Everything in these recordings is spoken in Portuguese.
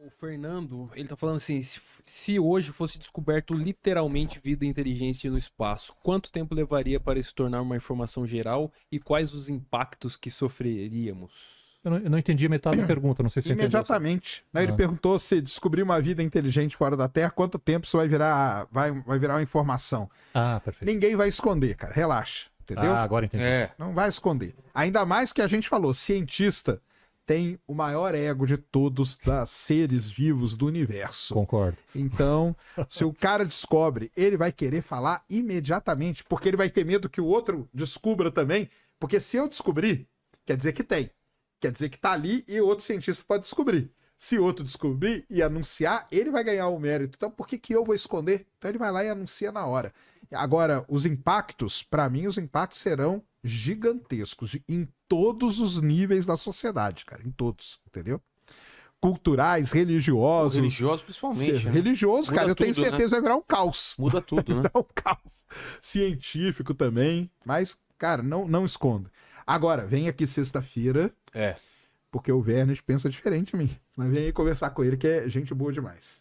O Fernando, ele tá falando assim, se hoje fosse descoberto literalmente vida inteligente no espaço, quanto tempo levaria para isso tornar uma informação geral e quais os impactos que sofreríamos? Eu não entendi metade da pergunta, não sei se você entendeu. Imediatamente. Né? Ele perguntou se descobrir uma vida inteligente fora da Terra, quanto tempo isso vai virar uma informação. Ah, perfeito. Ninguém vai esconder, cara. Relaxa. Entendeu? Ah, agora entendi. Não vai esconder. Ainda mais que a gente falou, cientista tem o maior ego de todos os seres vivos do universo. Concordo. Então, se o cara descobre, ele vai querer falar imediatamente, porque ele vai ter medo que o outro descubra também. Porque se eu descobrir, quer dizer que tem. Quer dizer que tá ali e outro cientista pode descobrir. Se outro descobrir e anunciar, ele vai ganhar o mérito. Então, por que eu vou esconder? Então, ele vai lá e anuncia na hora. Agora, os impactos, para mim, os impactos serão gigantescos em todos os níveis da sociedade, cara. Em todos, entendeu? Culturais, religiosos. Religiosos, principalmente. Né? Religioso, cara, eu tenho certeza que vai virar um caos. Muda tudo, né? Vai virar um caos. Científico também. Mas, cara, não esconda. Agora, vem aqui sexta-feira. Porque o Vernes pensa diferente de mim. Mas vem aí conversar com ele, que é gente boa demais.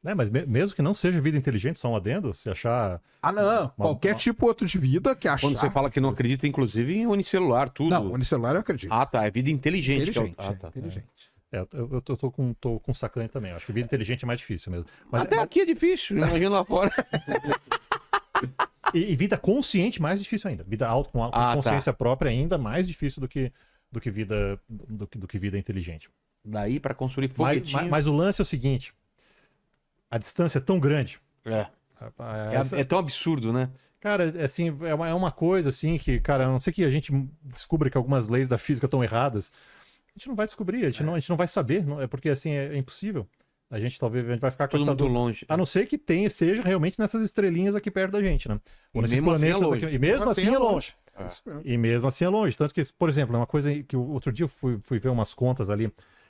Mas mesmo que não seja vida inteligente, só um adendo, se achar... Ah, não. Qualquer tipo outro de vida que achar... Quando você fala que não acredita, inclusive, em unicelular, tudo. Não, unicelular eu acredito. Ah, tá. É vida inteligente. Inteligente, inteligente. Eu tô com sacane também. Acho que vida inteligente é mais difícil mesmo. Mas, Até aqui é difícil, imagina lá fora. E vida consciente mais difícil ainda. Vida com consciência própria ainda mais difícil do que vida inteligente. Daí para construir foguetinho... Mas o lance é o seguinte... A distância é tão grande. É tão absurdo, né? Cara, assim, é uma coisa assim que, cara, a não ser que a gente descubra que algumas leis da física estão erradas, a gente não vai descobrir, a gente não vai saber, é porque assim, é impossível. A gente vai ficar com tudo muito longe. A não ser que seja realmente nessas estrelinhas aqui perto da gente, né? Ou nesses planetas aqui. E mesmo assim é longe. E mesmo assim é longe. Tanto que, por exemplo, é uma coisa que outro dia eu fui ver umas contas ali.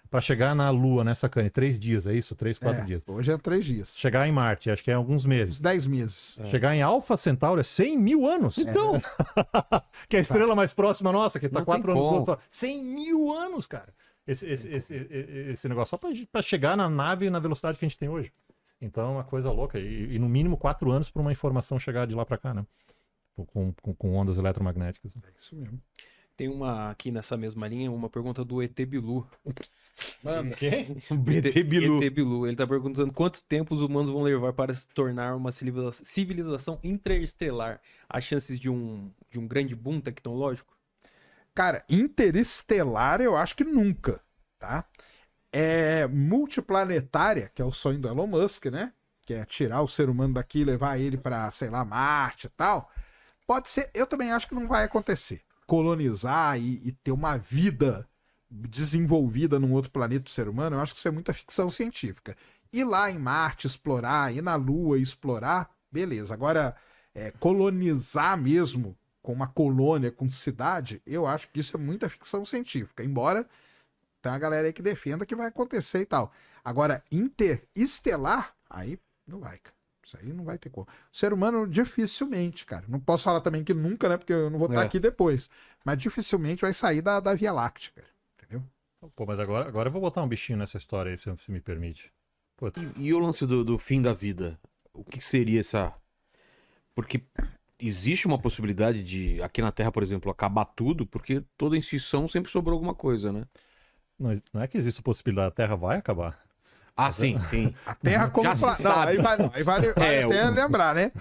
Para chegar na Lua, né, Sacane? 3 dias, é isso? 3, 4 dias. Hoje é 3 dias. Chegar em Marte, acho que é alguns meses. 10 meses. Chegar em Alpha Centauri é 100 mil anos. Então. Que é a estrela mais próxima nossa, que tá 4 anos. 100 mil anos, cara. Esse negócio só para chegar na nave na velocidade que a gente tem hoje. Então é uma coisa louca. E no mínimo 4 anos para uma informação chegar de lá para cá, né? Com ondas eletromagnéticas. É isso mesmo. Tem uma aqui nessa mesma linha, uma pergunta do ET Bilu. Mano, ET Bilu. ET Bilu. Ele tá perguntando quanto tempo os humanos vão levar para se tornar uma civilização interestelar. Há chances de um grande boom tecnológico? Cara, interestelar eu acho que nunca, tá? É multiplanetária, que é o sonho do Elon Musk, né? Que é tirar o ser humano daqui e levar ele para, sei lá, Marte e tal. Pode ser, eu também acho que não vai acontecer. Colonizar e ter uma vida desenvolvida num outro planeta do ser humano, eu acho que isso é muita ficção científica. Ir lá em Marte explorar, ir na Lua explorar, beleza. Agora, colonizar mesmo, com uma colônia, com cidade, eu acho que isso é muita ficção científica. Embora tem uma galera aí que defenda que vai acontecer e tal. Agora, interestelar, aí não vai, cara. Isso aí não vai ter como. O ser humano, dificilmente, cara. Não posso falar também que nunca, né? Porque eu não vou estar aqui depois. Mas dificilmente vai sair da Via Láctea, cara. Entendeu? Pô, mas agora eu vou botar um bichinho nessa história aí, se me permite. Pô, E o lance do fim da vida? O que seria essa... Porque existe uma possibilidade de, aqui na Terra, por exemplo, acabar tudo, porque toda instituição sempre sobrou alguma coisa, né? Não é que existe a possibilidade, a Terra vai acabar. Ah, sim. A Terra como sabe. Aí vale até lembrar, né?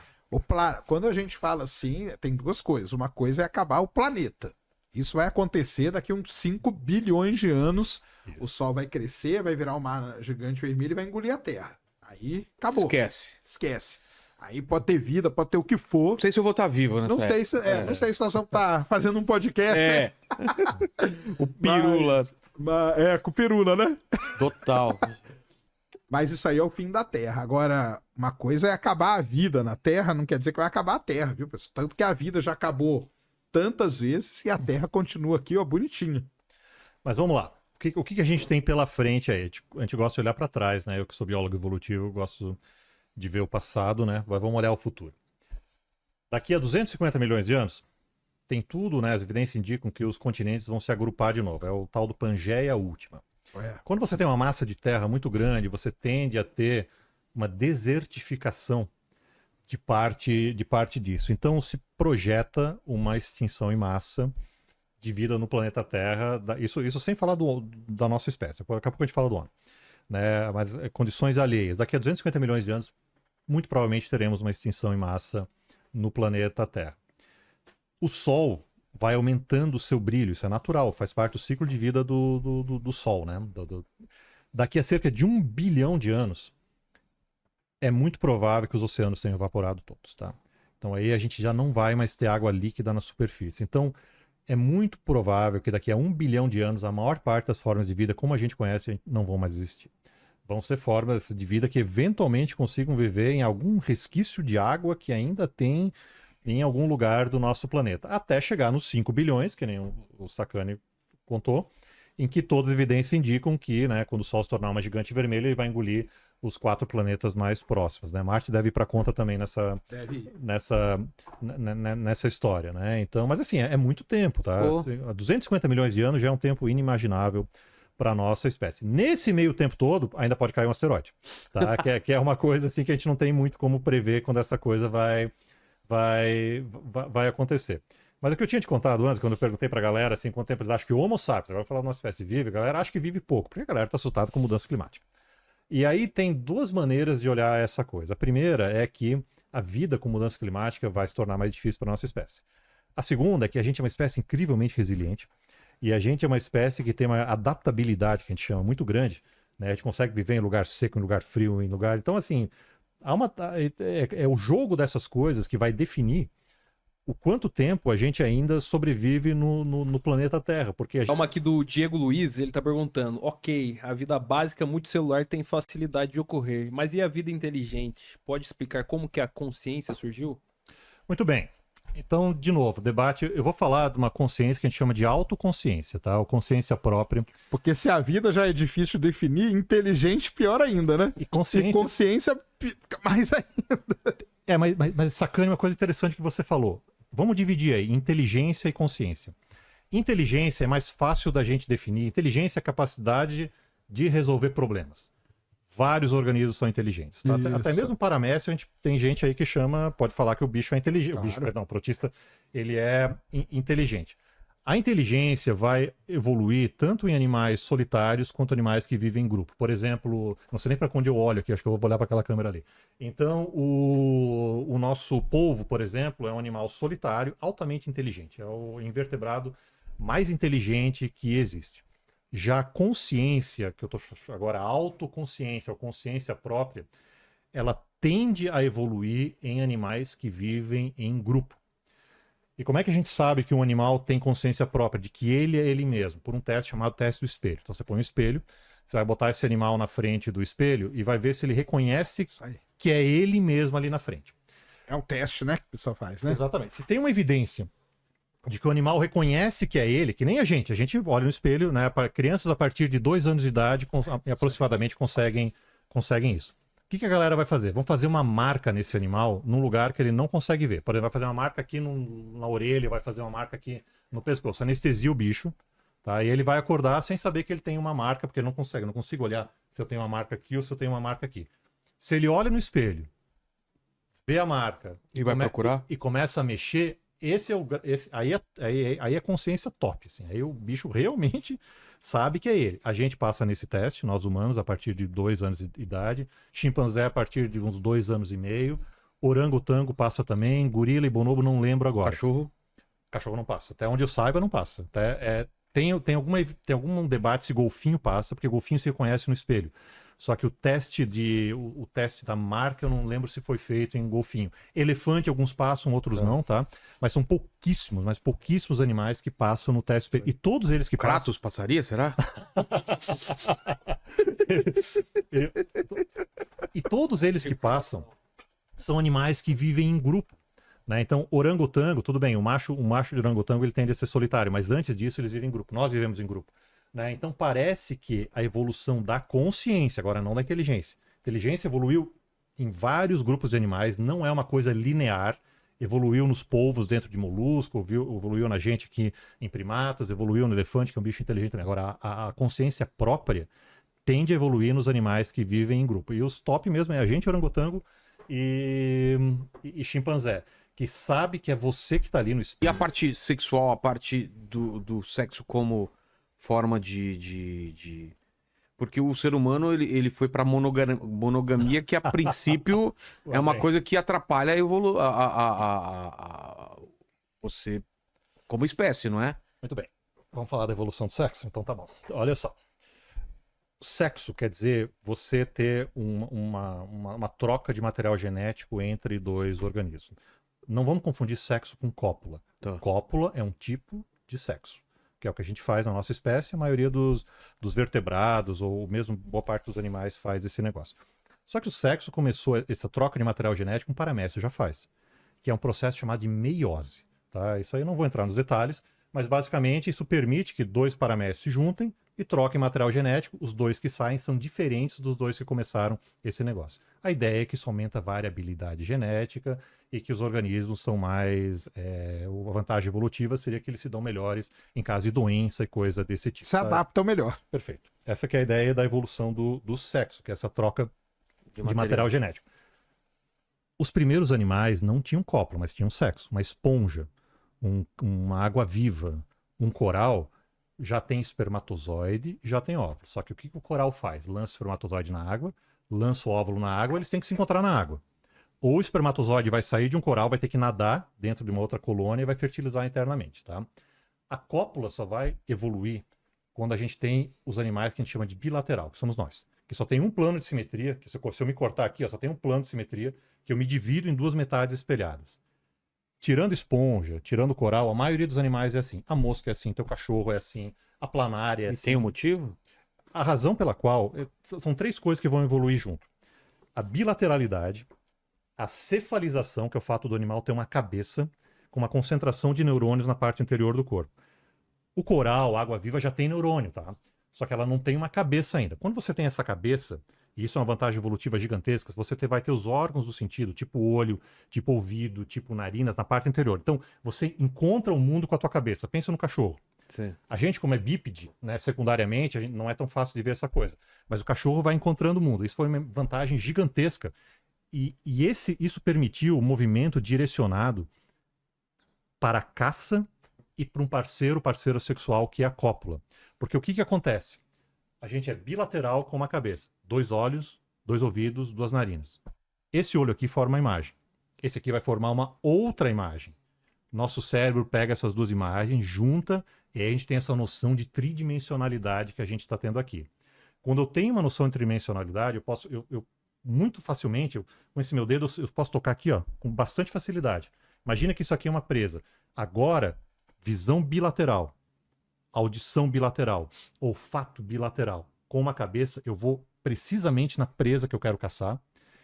Quando a gente fala assim, tem duas coisas. Uma coisa é acabar o planeta. Isso vai acontecer daqui a uns 5 bilhões de anos. Isso. O Sol vai crescer, vai virar uma gigante vermelha e vai engolir a Terra. Aí acabou. Esquece. Aí pode ter vida, pode ter o que for. Não sei se eu vou estar vivo, né? Não sei se nós vamos estar fazendo um podcast. Né? O Pirula. Com o Pirula, né? Total. Mas isso aí é o fim da Terra. Agora, uma coisa é acabar a vida na Terra, não quer dizer que vai acabar a Terra, viu, pessoal? Tanto que a vida já acabou tantas vezes e a Terra continua aqui, ó, bonitinha. Mas vamos lá. O que a gente tem pela frente aí? A gente gosta de olhar para trás, né? Eu que sou biólogo evolutivo, gosto de ver o passado, né? Mas vamos olhar o futuro. Daqui a 250 milhões de anos, tem tudo, né? As evidências indicam que os continentes vão se agrupar de novo. É o tal do Pangeia Última. Quando você tem uma massa de terra muito grande, você tende a ter uma desertificação de parte disso. Então se projeta uma extinção em massa de vida no planeta Terra, isso sem falar da nossa espécie, daqui a pouco a gente fala do homem, né? Mas condições alheias. Daqui a 250 milhões de anos, muito provavelmente teremos uma extinção em massa no planeta Terra. O Sol vai aumentando o seu brilho, isso é natural, faz parte do ciclo de vida do Sol, né? Daqui a cerca de 1 bilhão de anos, é muito provável que os oceanos tenham evaporado todos, tá? Então aí a gente já não vai mais ter água líquida na superfície. Então é muito provável que daqui a 1 bilhão de anos a maior parte das formas de vida, como a gente conhece, não vão mais existir. Vão ser formas de vida que eventualmente consigam viver em algum resquício de água que ainda tem em algum lugar do nosso planeta. Até chegar nos 5 bilhões, que nem o Sacani contou, em que todas as evidências indicam que, né, quando o Sol se tornar uma gigante vermelha, ele vai engolir os 4 planetas mais próximos, né? Marte deve ir para conta também nessa história, né? Então, mas assim, é muito tempo, tá? Há 250 milhões de anos já é um tempo inimaginável para a nossa espécie. Nesse meio tempo todo, ainda pode cair um asteroide, tá? que é uma coisa assim que a gente não tem muito como prever quando essa coisa vai acontecer. Mas o que eu tinha te contado antes, quando eu perguntei pra galera assim, quanto tempo eles acham que o Homo sapiens, agora eu vou falar de uma espécie vive, a galera acha que vive pouco, porque a galera tá assustada com mudança climática. E aí tem 2 maneiras de olhar essa coisa. A primeira é que a vida com mudança climática vai se tornar mais difícil para nossa espécie. A segunda é que a gente é uma espécie incrivelmente resiliente e a gente é uma espécie que tem uma adaptabilidade, que a gente chama, muito grande, né? A gente consegue viver em lugar seco, em lugar frio, em lugar... Então, assim, é o jogo dessas coisas que vai definir o quanto tempo a gente ainda sobrevive no planeta Terra, porque a gente... Calma aqui do Diego Luiz, ele tá perguntando, ok, a vida básica multicelular tem facilidade de ocorrer, mas e a vida inteligente? Pode explicar como que a consciência surgiu? Muito bem. Então, de novo, debate, eu vou falar de uma consciência que a gente chama de autoconsciência, tá? Ou consciência própria. Porque se a vida já é difícil de definir, inteligente pior ainda, né? E consciência mais ainda. Mas Sacani, uma coisa interessante que você falou. Vamos dividir aí, inteligência e consciência. Inteligência é mais fácil da gente definir. Inteligência é a capacidade de resolver problemas. Vários organismos são inteligentes. Tá? Até mesmo paramécio, tem gente aí que pode falar que o bicho é inteligente. Claro. O protista, ele é inteligente. A inteligência vai evoluir tanto em animais solitários quanto animais que vivem em grupo. Por exemplo, não sei nem para onde eu olho aqui, acho que eu vou olhar para aquela câmera ali. Então, o nosso polvo, por exemplo, é um animal solitário, altamente inteligente. É o invertebrado mais inteligente que existe. Já a consciência, que eu estou agora, a autoconsciência, ou consciência própria, ela tende a evoluir em animais que vivem em grupo. E como é que a gente sabe que um animal tem consciência própria, de que ele é ele mesmo? Por um teste chamado teste do espelho. Então você põe um espelho, você vai botar esse animal na frente do espelho e vai ver se ele reconhece que é ele mesmo ali na frente. É um teste, né, que o pessoal faz, né? Exatamente. Se tem uma evidência de que o animal reconhece que é ele, que nem a gente olha no espelho, né? Crianças a partir de 2 anos de idade aproximadamente conseguem isso. O que a galera vai fazer? Vão fazer uma marca nesse animal num lugar que ele não consegue ver. Por exemplo, vai fazer uma marca aqui na orelha, vai fazer uma marca aqui no pescoço. Anestesia o bicho, tá? E ele vai acordar sem saber que ele tem uma marca, porque ele não consegue. Eu não consigo olhar se eu tenho uma marca aqui ou se eu tenho uma marca aqui. Se ele olha no espelho, vê a marca e vai procurar e começa a mexer, aí é consciência top. Assim. Aí o bicho realmente sabe que é ele. A gente passa nesse teste, nós humanos, a partir de 2 anos de idade. Chimpanzé a partir de uns 2 anos e meio. Orangotango passa também. Gorila e bonobo não lembro agora. Cachorro não passa. Até onde eu saiba, não passa. Tem algum debate se golfinho passa, porque golfinho se reconhece no espelho. Só que o teste da marca, eu não lembro se foi feito em golfinho. Elefante, alguns passam, outros não, tá? Mas são pouquíssimos animais que passam no teste. E todos eles que Kratos passaria, será? E todos eles que passam são animais que vivem em grupo. Né? Então, orangotango, tudo bem, o macho de orangotango ele tende a ser solitário, mas antes disso eles vivem em grupo. Nós vivemos em grupo. Né? Então parece que a evolução da consciência, agora não da inteligência. A inteligência evoluiu em vários grupos de animais, não é uma coisa linear, evoluiu nos polvos dentro de molusco, evoluiu na gente aqui em primatas, evoluiu no elefante, que é um bicho inteligente também. Agora, a consciência própria tende a evoluir nos animais que vivem em grupo. E os top mesmo é a gente, orangotango e chimpanzé, que sabe que é você que tá ali no espelho. E a parte sexual, a parte do sexo como forma de... Porque o ser humano, ele foi pra monogamia, que a princípio é uma coisa que atrapalha você como espécie, não é? Muito bem. Vamos falar da evolução do sexo? Então tá bom. Olha só. Sexo quer dizer você ter uma troca de material genético entre dois organismos. Não vamos confundir sexo com cópula. Tá. Cópula é um tipo de sexo, que é o que a gente faz na nossa espécie. A maioria dos vertebrados, ou mesmo boa parte dos animais, faz esse negócio. Só que o sexo começou, essa troca de material genético, um paramécio já faz, que é um processo chamado de meiose. Tá? Isso aí eu não vou entrar nos detalhes, mas basicamente isso permite que dois paramécios se juntem e troquem material genético. Os dois que saem são diferentes dos dois que começaram esse negócio. A ideia é que isso aumenta a variabilidade genética e que os organismos são mais... a vantagem evolutiva seria que eles se dão melhores em caso de doença e coisa desse tipo. Se adaptam melhor. Perfeito. Essa que é a ideia da evolução do sexo, que é essa troca de material genético. Os primeiros animais não tinham cópula, mas tinham sexo. Uma esponja, uma água viva, um coral, já tem espermatozoide, já tem óvulo. Só que o que o coral faz? Lança o espermatozoide na água, lança o óvulo na água, eles têm que se encontrar na água. Ou o espermatozoide vai sair de um coral, vai ter que nadar dentro de uma outra colônia e vai fertilizar internamente, tá? A cópula só vai evoluir quando a gente tem os animais que a gente chama de bilateral, que somos nós. Que só tem um plano de simetria, que se eu me cortar aqui, ó, só tem um plano de simetria, que eu me divido em duas metades espelhadas. Tirando esponja, tirando coral, a maioria dos animais é assim. A mosca é assim, teu cachorro é assim, a planária é assim. E tem um motivo? A razão pela qual... São três coisas que vão evoluir junto. A bilateralidade, a cefalização, que é o fato do animal ter uma cabeça com uma concentração de neurônios na parte interior do corpo. O coral, a água-viva, já tem neurônio, tá? Só que ela não tem uma cabeça ainda. Quando você tem essa cabeça, e isso é uma vantagem evolutiva gigantesca, você vai ter os órgãos do sentido, tipo olho, tipo ouvido, tipo narinas, na parte interior. Então, você encontra o mundo com a tua cabeça. Pensa no cachorro. Sim. A gente, como é bípede, né, secundariamente, a gente não é tão fácil de ver essa coisa. Mas o cachorro vai encontrando o mundo. Isso foi uma vantagem gigantesca. E isso permitiu o movimento direcionado para a caça e para um parceiro sexual, que é a cópula. Porque o que acontece? A gente é bilateral com uma cabeça. 2 olhos, 2 ouvidos, 2 narinas. Esse olho aqui forma a imagem. Esse aqui vai formar uma outra imagem. Nosso cérebro pega essas duas imagens, junta, e aí a gente tem essa noção de tridimensionalidade que a gente está tendo aqui. Quando eu tenho uma noção de tridimensionalidade, eu muito facilmente, com esse meu dedo, eu posso tocar aqui, ó, com bastante facilidade. Imagina que isso aqui é uma presa. Agora, visão bilateral, audição bilateral, olfato bilateral. Com uma cabeça, eu vou precisamente na presa que eu quero caçar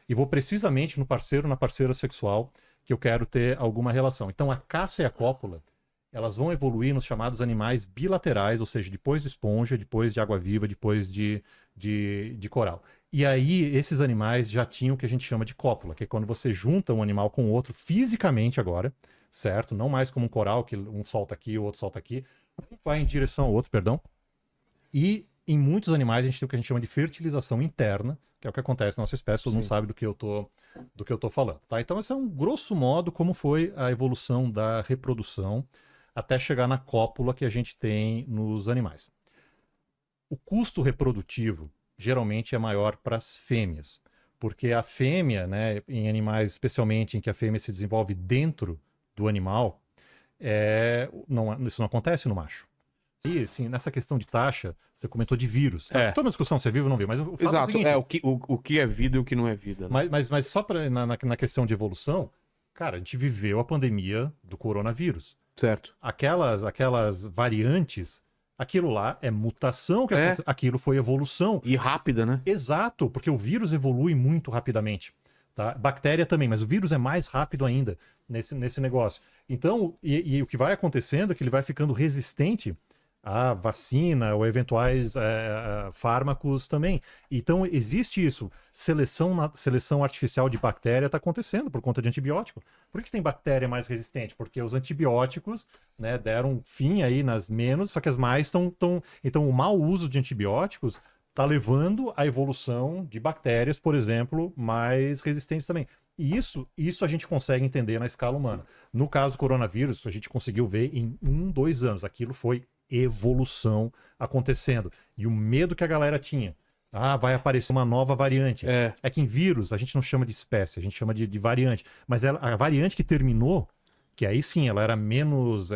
e vou precisamente no parceiro, na parceira sexual que eu quero ter alguma relação. Então, a caça e a cópula, elas vão evoluir nos chamados animais bilaterais, ou seja, depois de esponja, depois de água-viva, depois de coral. E aí, esses animais já tinham o que a gente chama de cópula, que é quando você junta um animal com o outro fisicamente agora, certo? Não mais como um coral, que um solta aqui, o outro solta aqui. Um vai em direção ao outro, perdão. E em muitos animais a gente tem o que a gente chama de fertilização interna, que é o que acontece na nossa espécie, todo mundo sabe do que eu tô falando. Tá? Então, esse é um grosso modo como foi a evolução da reprodução até chegar na cópula que a gente tem nos animais. O custo reprodutivo geralmente é maior para as fêmeas, porque a fêmea, né, em animais especialmente em que a fêmea se desenvolve dentro do animal, isso não acontece no macho. E, assim, nessa questão de taxa, você comentou de vírus. Toda discussão, você viu ou não viu, mas o fato Exato, é o seguinte, o que é vida e o que não é vida. Né? Mas só na questão de evolução, cara, a gente viveu a pandemia do coronavírus. Certo. Aquelas variantes, aquilo lá é mutação, aquilo foi evolução. E rápida, né? Exato, porque o vírus evolui muito rapidamente. Tá? Bactéria também, mas o vírus é mais rápido ainda nesse negócio. Então, e o que vai acontecendo é que ele vai ficando resistente a vacina ou eventuais fármacos também. Então, existe isso. Seleção artificial de bactéria está acontecendo por conta de antibiótico. Por que tem bactéria mais resistente? Porque os antibióticos, né, deram fim aí nas menos, só que as mais estão... Então, o mau uso de antibióticos está levando à evolução de bactérias, por exemplo, mais resistentes também. E isso a gente consegue entender na escala humana. No caso do coronavírus, a gente conseguiu ver em 2 anos. Aquilo foi evolução acontecendo. E o medo que a galera tinha. Vai aparecer uma nova variante. É que em vírus a gente não chama de espécie, a gente chama de variante. Mas a variante que terminou, que aí sim, ela era menos...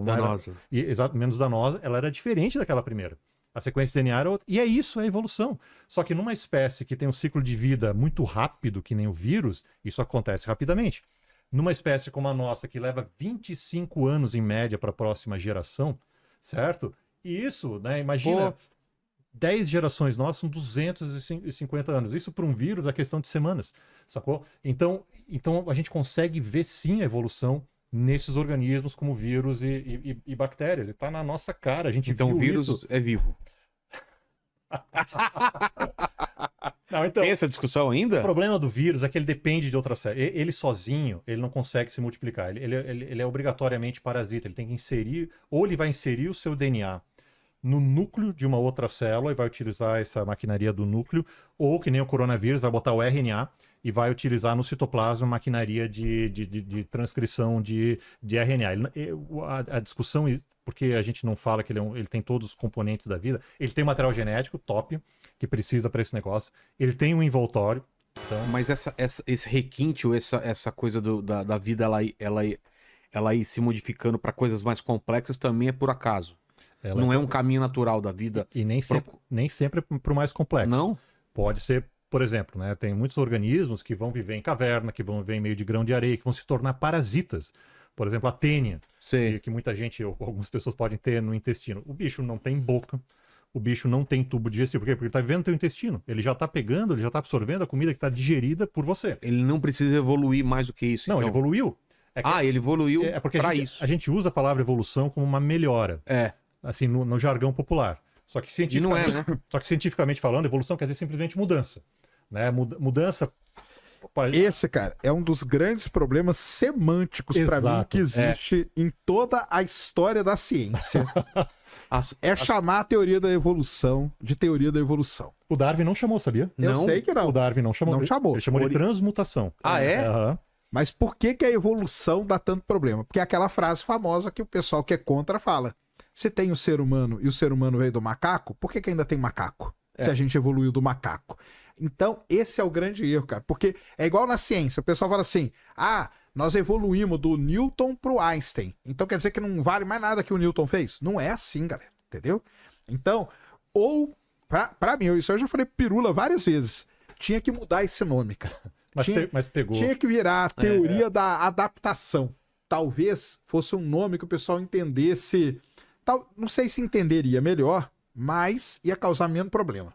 danosa. Exato, menos danosa. Ela era diferente daquela primeira. A sequência de DNA era outra. E é isso, é a evolução. Só que numa espécie que tem um ciclo de vida muito rápido, que nem o vírus, isso acontece rapidamente. Numa espécie como a nossa, que leva 25 anos em média para a próxima geração, certo? E isso, né, imagina, 10 gerações nossas são 250 anos. Isso para um vírus é questão de semanas, sacou? Então a gente consegue ver sim a evolução nesses organismos como vírus e bactérias. E tá na nossa cara. A gente então viu o vírus isso. é vivo. Não, então, tem essa discussão ainda? O problema do vírus é que ele depende de outra célula. Ele sozinho, ele não consegue se multiplicar. Ele é obrigatoriamente parasita. Ele tem que inserir, ou ele vai inserir o seu DNA no núcleo de uma outra célula e vai utilizar essa maquinaria do núcleo, ou que nem o coronavírus, vai botar o RNA e vai utilizar no citoplasma maquinaria de transcrição de RNA. A discussão, porque a gente não fala que ele tem todos os componentes da vida, ele tem material genético top, que precisa para esse negócio, ele tem um envoltório. Então... Mas esse requinte, ou essa coisa da vida, ela ir se modificando para coisas mais complexas também é por acaso. Não é um caminho natural da vida. E nem sempre para o mais complexo. Não? Pode ser, por exemplo, né, tem muitos organismos que vão viver em caverna, que vão viver em meio de grão de areia, que vão se tornar parasitas. Por exemplo, a tênia, que muita gente, ou algumas pessoas podem ter no intestino. O bicho não tem boca, o bicho não tem tubo digestivo. Por quê? Porque ele está vivendo no teu intestino. Ele já está pegando, ele já está absorvendo a comida que está digerida por você. Ele não precisa evoluir mais do que isso. Não, então... ele evoluiu. Ele evoluiu para isso. A gente usa a palavra evolução como uma melhora. Assim, no jargão popular. Só que cientificamente, não é, né? Só que cientificamente falando, evolução quer dizer simplesmente mudança. Né? Mudança... Esse, cara, é um dos grandes problemas semânticos para mim que existe em toda a história da ciência. Chamar a teoria da evolução de teoria da evolução. O Darwin não chamou, sabia? Eu sei que não. O Darwin não chamou. Não chamou. Ele chamou de transmutação. É? Mas por que a evolução dá tanto problema? Porque é aquela frase famosa que o pessoal que é contra fala. Se tem o ser humano e o ser humano veio do macaco, por que ainda tem macaco? Se a gente evoluiu do macaco. Então, esse é o grande erro, cara. Porque é igual na ciência. O pessoal fala assim, nós evoluímos do Newton pro Einstein. Então quer dizer que não vale mais nada que o Newton fez? Não é assim, galera. Entendeu? Então, pra mim, isso eu já falei pirula várias vezes. Tinha que mudar esse nome, cara. Mas pegou. Tinha que virar a teoria da adaptação. Talvez fosse um nome que o pessoal entendesse... Não sei se entenderia melhor, mas ia causar menos problema.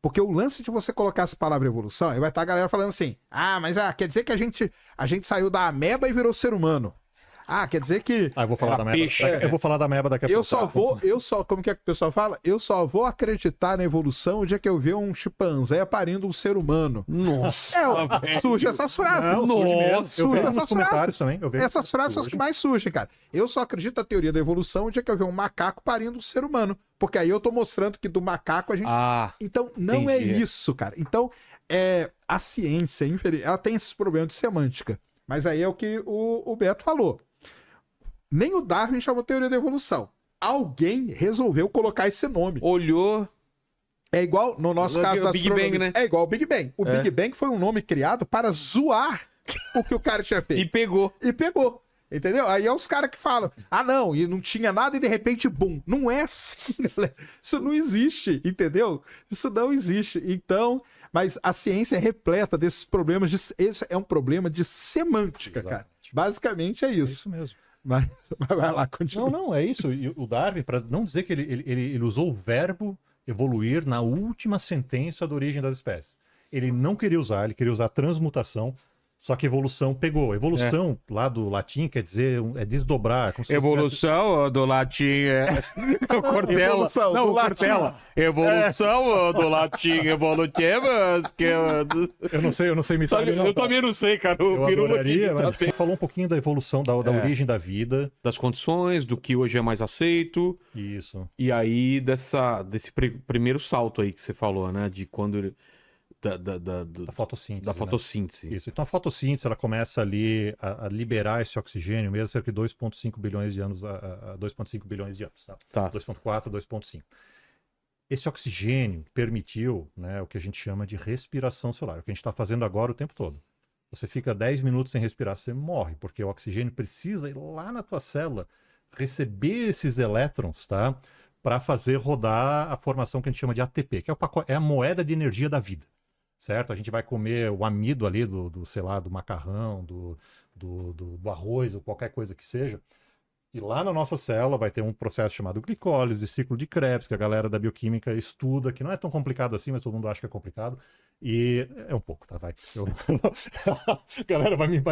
Porque o lance de você colocar essa palavra evolução, aí vai estar a galera falando assim, mas quer dizer que a gente saiu da ameba e virou ser humano. Quer dizer que... eu vou falar da ameba. Eu vou falar da ameba daqui a pouco. Como que é que o pessoal fala? Eu só vou acreditar na evolução o dia que eu ver um chimpanzé parindo um ser humano. Nossa! Surge essas frases. Surge essas frases também. Essas frases são as que mais surgem, cara. Eu só acredito na teoria da evolução o dia que eu ver um macaco parindo um ser humano. Porque aí eu tô mostrando que do macaco a gente... Então, não entendi. é isso, cara. Então, a ciência, ela tem esses problemas de semântica. Mas aí é o que o Beto falou. Nem o Darwin chamou teoria da evolução. Alguém resolveu colocar esse nome. Olhou. É igual, no nosso caso da Big Bang, né? É igual o Big Bang. O Big Bang foi um nome criado para zoar o que o cara tinha feito. E pegou. Entendeu? Aí é os caras que falam, não, e não tinha nada e de repente, bum. Não é assim, galera. Isso não existe, entendeu? Isso não existe. Então, mas a ciência é repleta desses problemas. Esse é um problema de semântica, cara. Basicamente é isso. É isso mesmo. Mas vai lá, continua. Não, é isso. E o Darwin, para não dizer que ele usou o verbo evoluir na última sentença da origem das espécies. Ele não queria usar, ele queria usar transmutação. Só que evolução pegou. Evolução, lá do latim, quer dizer, é desdobrar. Como se Evolução do latim é o Cortella. Evolução Não, do o latim. Cortella. Evolução do latim evolutivas. Eu não sei imitar. Sabe, eu também não sei, cara. O Eu Pirula aqui adoraria, tá mas bem. falou um pouquinho da evolução, da origem da vida. Das condições, do que hoje é mais aceito. Isso. E aí, desse primeiro salto aí que você falou, né? De quando ele. Da fotossíntese. Da né? fotossíntese. Isso. Então a fotossíntese ela começa ali a liberar esse oxigênio mesmo cerca de 2,5 bilhões de anos a 2,5 bilhões de anos, tá? Tá. 2,4, 2,5. Esse oxigênio permitiu, né, o que a gente chama de respiração celular, o que a gente está fazendo agora o tempo todo. Você fica 10 minutos sem respirar, você morre, porque o oxigênio precisa ir lá na tua célula receber esses elétrons, tá? Para fazer rodar a formação que a gente chama de ATP, que é a moeda de energia da vida. Certo? A gente vai comer o amido ali sei lá, do macarrão, do arroz ou qualquer coisa que seja. E lá na nossa célula vai ter um processo chamado glicólise, ciclo de Krebs, que a galera da bioquímica estuda, que não é tão complicado assim, mas todo mundo acha que é complicado. E é um pouco, tá? Vai. A galera vai me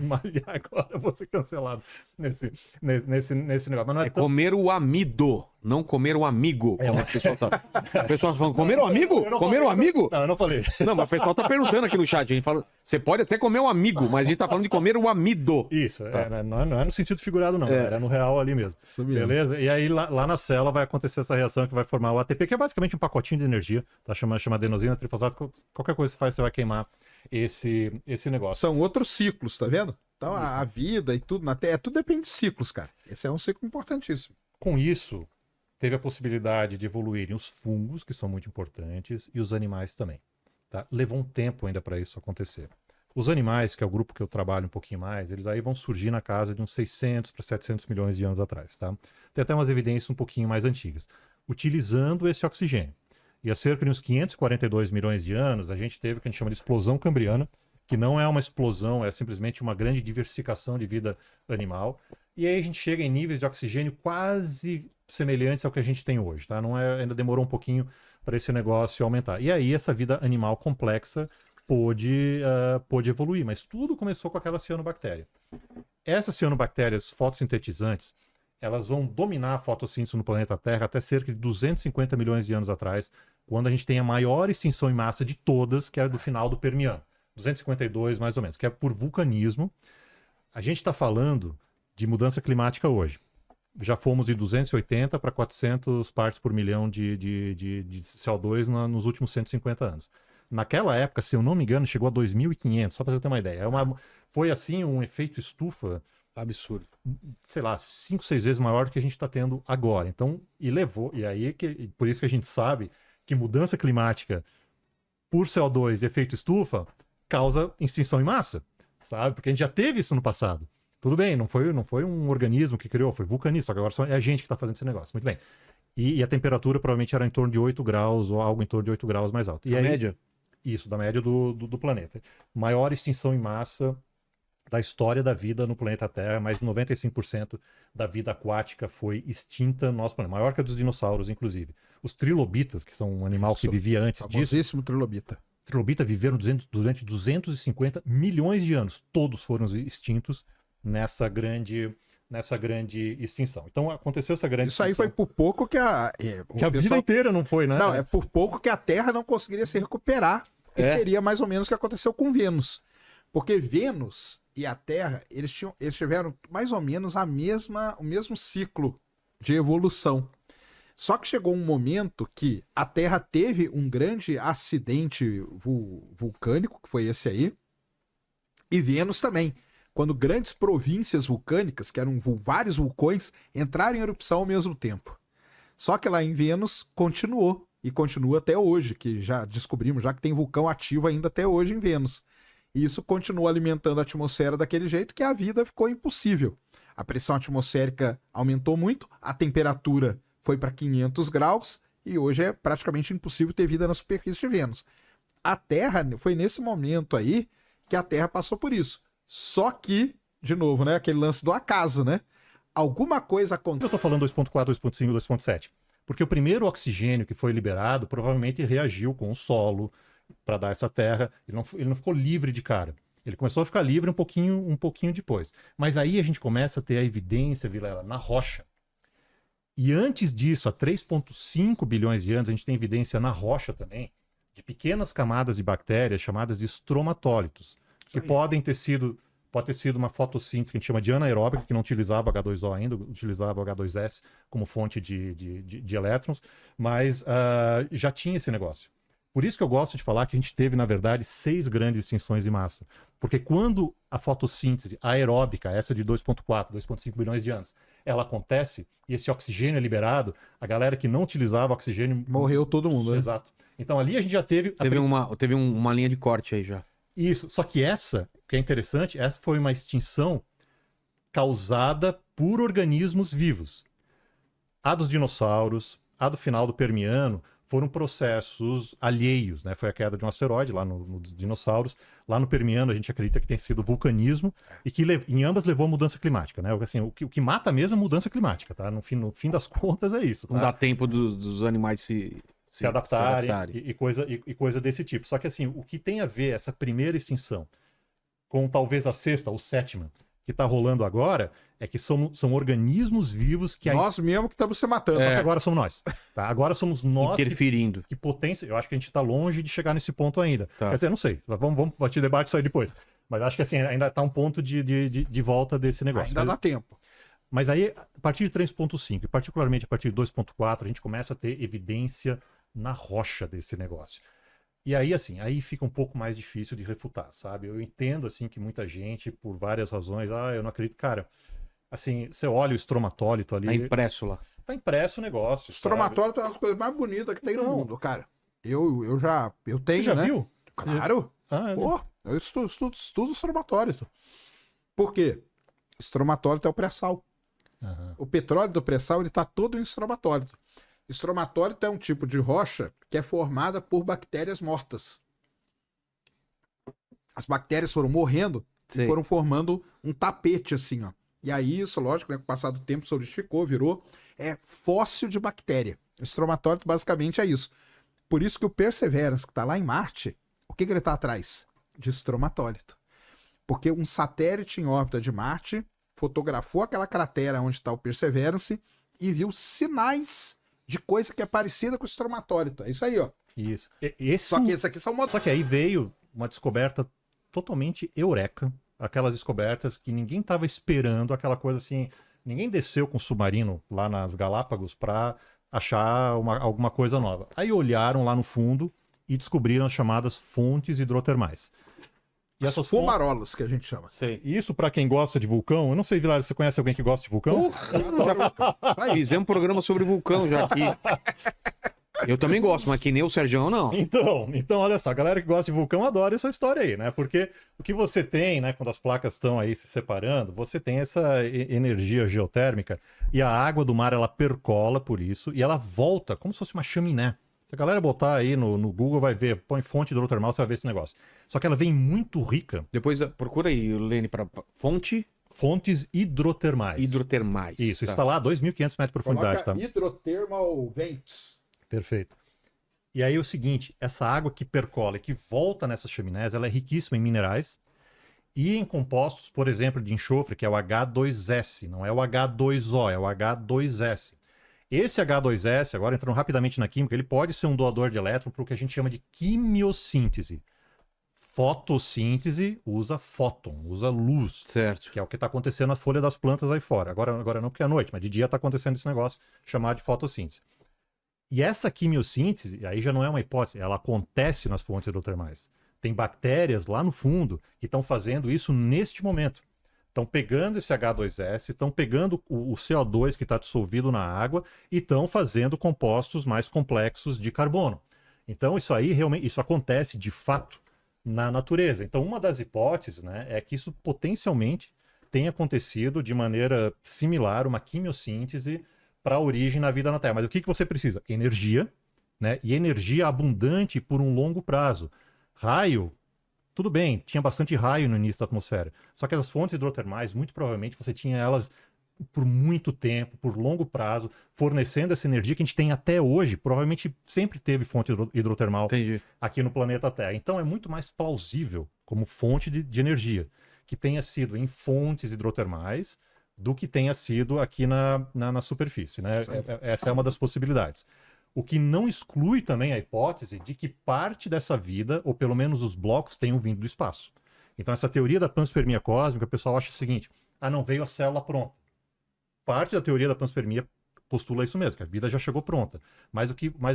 malhar agora, eu vou ser cancelado nesse negócio. Mas não É comer o amido, não comer o amigo. Como o pessoal tá. O pessoal tá falando, comer o amigo? Comer o amigo? Não, eu não falei. Não, mas o pessoal tá perguntando aqui no chat. A gente fala, você pode até comer um amigo, mas a gente tá falando de comer o amido. Isso, Tá. não é no sentido figurado, não. É no real ali mesmo. Isso mesmo. Beleza? E aí lá na célula vai acontecer essa reação que vai formar o ATP, que é basicamente um pacotinho de energia, tá? Chama adenosina, trifosfato. Qualquer coisa que você faz, você vai queimar esse negócio. São outros ciclos, tá vendo? Então a vida e tudo na Terra, tudo depende de ciclos, cara. Esse é um ciclo importantíssimo. Com isso, teve a possibilidade de evoluírem os fungos, que são muito importantes, e os animais também. Tá? Levou um tempo ainda para isso acontecer. Os animais, que é o grupo que eu trabalho um pouquinho mais, eles aí vão surgir na casa de uns 600 para 700 milhões de anos atrás. Tá? Tem até umas evidências um pouquinho mais antigas. Utilizando esse oxigênio. E há cerca de uns 542 milhões de anos, a gente teve o que a gente chama de explosão cambriana, que não é uma explosão, é simplesmente uma grande diversificação de vida animal. E aí a gente chega em níveis de oxigênio quase semelhantes ao que a gente tem hoje, tá? Não é, ainda demorou um pouquinho para esse negócio aumentar. E aí essa vida animal complexa pôde evoluir, mas tudo começou com aquela cianobactéria. Essas cianobactérias fotossintetizantes, elas vão dominar a fotossíntese no planeta Terra até cerca de 250 milhões de anos atrás, quando a gente tem a maior extinção em massa de todas, que é do final do Permiano. 252, mais ou menos, que é por vulcanismo. A gente está falando de mudança climática hoje. Já fomos de 280 para 400 partes por milhão de CO2 nos últimos 150 anos. Naquela época, se eu não me engano, chegou a 2.500, só para você ter uma ideia. Foi assim um efeito estufa Absurdo. sei lá, 5, 6 vezes maior do que a gente está tendo agora. Então, por isso que a gente sabe que mudança climática por CO2 e efeito estufa causa extinção em massa, sabe? Porque a gente já teve isso no passado. Tudo bem, não foi um organismo que criou, foi vulcanismo, só que agora é a gente que está fazendo esse negócio. Muito bem. E a temperatura provavelmente era em torno de 8 graus ou algo em torno de 8 graus mais alto. E A aí, média? Isso, da média do planeta. Maior extinção em massa da história da vida no planeta Terra, mais de 95% da vida aquática foi extinta no nosso planeta, maior que a dos dinossauros, inclusive. Os trilobitas, que são um animal que vivia antes disso, Famosíssimo trilobita. trilobita viveram durante 250 milhões de anos. Todos foram extintos nessa grande extinção. Então aconteceu essa grande Isso aí extinção. foi por pouco que a Vida inteira não foi, né? Não, é por pouco que a Terra não conseguiria se recuperar. Que seria mais ou menos o que aconteceu com Vênus. Porque Vênus e a Terra, eles tiveram mais ou menos o mesmo ciclo de evolução. Só que chegou um momento que a Terra teve um grande acidente vulcânico, que foi esse aí, e Vênus também. Quando grandes províncias vulcânicas, que eram vários vulcões, entraram em erupção ao mesmo tempo. Só que lá em Vênus continuou, e continua até hoje, que já descobrimos, já que tem vulcão ativo ainda até hoje em Vênus. E isso continua alimentando a atmosfera daquele jeito que a vida ficou impossível. A pressão atmosférica aumentou muito, a temperatura foi para 500 graus, e hoje é praticamente impossível ter vida na superfície de Vênus. A Terra, foi nesse momento aí que a Terra passou por isso. Só que, de novo, né, aquele lance do acaso, né? Alguma coisa aconteceu. Eu estou falando 2.4, 2.5, 2.7. Porque o primeiro oxigênio que foi liberado provavelmente reagiu com o solo para dar essa terra. Ele não ficou livre de cara. Ele começou a ficar livre um pouquinho depois. Mas aí a gente começa a ter a evidência, Vilela, na rocha. E antes disso, há 3,5 bilhões de anos, a gente tem evidência na rocha também, de pequenas camadas de bactérias chamadas de estromatólitos, que pode ter sido uma fotossíntese que a gente chama de anaeróbica, que não utilizava H2O ainda, utilizava H2S como fonte de elétrons, mas já tinha esse negócio. Por isso que eu gosto de falar que a gente teve, na verdade, 6 grandes extinções de massa. Porque quando a fotossíntese aeróbica, essa de 2,4, 2,5 bilhões de anos, ela acontece e esse oxigênio é liberado, a galera que não utilizava oxigênio... Morreu todo mundo, né? Exato. Então ali a gente já teve... Teve uma linha de corte aí já. Isso, só que essa, que é interessante, essa foi uma extinção causada por organismos vivos. A dos dinossauros, a do final do Permiano, foram processos alheios, né? Foi a queda de um asteroide lá nos dinossauros. Lá no Permiano a gente acredita que tem sido vulcanismo e que em ambas levou a mudança climática, né? Assim, o que mata mesmo é a mudança climática, tá? No fim das contas é isso. Tá? Não dá tempo dos animais se adaptarem. E coisa desse tipo. Só que assim, o que tem a ver essa primeira extinção com talvez a sexta ou sétima que está rolando agora é que são organismos vivos que... Nós mesmo que estamos se matando. Só que agora somos nós. Tá? Agora somos nós interferindo. Que potência... Eu acho que a gente está longe de chegar nesse ponto ainda. Tá. Quer dizer, não sei. Vamos bater debate isso aí depois. Mas acho que assim, ainda está um ponto de volta desse negócio. Ainda dá tempo. Mas aí, a partir de 3,5 e particularmente a partir de 2,4, a gente começa a ter evidência na rocha desse negócio. E aí, assim, aí fica um pouco mais difícil de refutar, sabe? Eu entendo, assim, que muita gente, por várias razões, eu não acredito. Cara, assim, você olha o estromatólito ali... Tá impresso lá. Tá impresso o negócio, Estromatólito é uma das coisas mais bonitas que tem no mundo, cara. Eu tenho, Você já né? viu? Claro. Pô, eu estudo estromatólito. Por quê? Estromatólito é o pré-sal. Uhum. O petróleo do pré-sal, ele tá todo em estromatólito. Estromatólito é um tipo de rocha que é formada por bactérias mortas. As bactérias foram morrendo e foram formando um tapete assim, ó. E aí isso, lógico, né, com o passar do tempo solidificou, virou fóssil de bactéria. O estromatólito basicamente é isso. Por isso que o Perseverance, que está lá em Marte, o que ele está atrás? De estromatólito. Porque um satélite em órbita de Marte fotografou aquela cratera onde está o Perseverance e viu sinais de coisa que é parecida com o estromatólito. É isso aí, ó. Isso. Só que esse aqui são Só que aí veio uma descoberta totalmente eureka. Aquelas descobertas que ninguém estava esperando, aquela coisa assim... Ninguém desceu com submarino lá nas Galápagos para achar alguma coisa nova. Aí olharam lá no fundo e descobriram as chamadas fontes hidrotermais. E essas fumarolas que a gente chama. Sei. Isso para quem gosta de vulcão, eu não sei, Vilar, você conhece alguém que gosta de vulcão? Fizemos um programa sobre vulcão já aqui. Eu também gosto, mas que nem o Sergião, não. Então, olha só, a galera que gosta de vulcão adora essa história aí, né? Porque o que você tem, né, quando as placas estão aí se separando, você tem essa energia geotérmica e a água do mar, ela percola por isso e ela volta como se fosse uma chaminé. Se a galera botar aí no Google, vai ver, põe fonte hidrotermal, você vai ver esse negócio. Só que ela vem muito rica. Depois procura aí, Lene, para fontes hidrotermais. Hidrotermais. Isso, tá. Está lá a 2.500 metros de profundidade. Coloca hidrothermal vents. Perfeito. E aí é o seguinte, essa água que percola e que volta nessas chaminés, ela é riquíssima em minerais e em compostos, por exemplo, de enxofre, que é o H2S, não é o H2O, é o H2S. Esse H2S, agora entrando rapidamente na química, ele pode ser um doador de elétron para o que a gente chama de quimiossíntese. Fotossíntese usa fóton, usa luz. Certo. Que é o que está acontecendo nas folhas das plantas aí fora. Agora não porque é à noite, mas de dia está acontecendo esse negócio chamado de fotossíntese. E essa quimiossíntese, aí já não é uma hipótese, ela acontece nas fontes hidrotermais. Tem bactérias lá no fundo que estão fazendo isso neste momento. Estão pegando esse H2S, estão pegando o CO2 que está dissolvido na água e estão fazendo compostos mais complexos de carbono. Então isso aí realmente, isso acontece de fato na natureza. Então uma das hipóteses, né, é que isso potencialmente tenha acontecido de maneira similar, uma quimiossíntese para a origem na vida na Terra. Mas o que você precisa? Energia, né? E energia abundante por um longo prazo. Raio, tudo bem, tinha bastante raio no início da atmosfera. Só que as fontes hidrotermais, muito provavelmente, você tinha elas por muito tempo, por longo prazo, fornecendo essa energia que a gente tem até hoje. Provavelmente sempre teve fonte hidrotermal Entendi. aqui no planeta Terra. Então é muito mais plausível como fonte de energia que tenha sido em fontes hidrotermais do que tenha sido aqui na superfície, né? Essa é uma das possibilidades. O que não exclui também a hipótese de que parte dessa vida, ou pelo menos os blocos, tenham vindo do espaço. Então essa teoria da panspermia cósmica, o pessoal acha o seguinte, não veio a célula pronta. Parte da teoria da panspermia postula isso mesmo, que a vida já chegou pronta. Mas o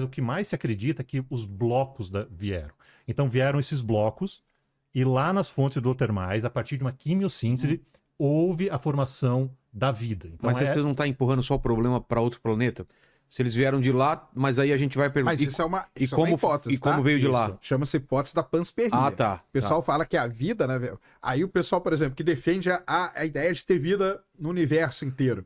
que mais se acredita é que os blocos vieram. Então vieram esses blocos e lá nas fontes hidrotermais, a partir de uma quimiossíntese, houve a formação da vida. Então, Mas você não está empurrando só o problema para outro planeta? Se eles vieram de lá, mas aí a gente vai perguntar. Mas isso é uma hipótese, e como tá? veio de lá? Chama-se hipótese da panspermia. Ah, tá. O pessoal fala que a vida, né, velho? Aí o pessoal, por exemplo, que defende a ideia de ter vida no universo inteiro.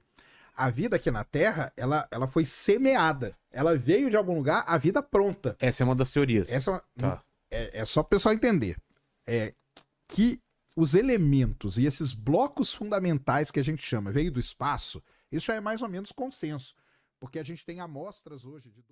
A vida aqui na Terra, ela foi semeada. Ela veio de algum lugar, a vida pronta. Essa é uma das teorias. Essa Tá. é só o pessoal entender. Que os elementos e esses blocos fundamentais que a gente chama veio do espaço, isso já é mais ou menos consenso. Porque a gente tem amostras hoje de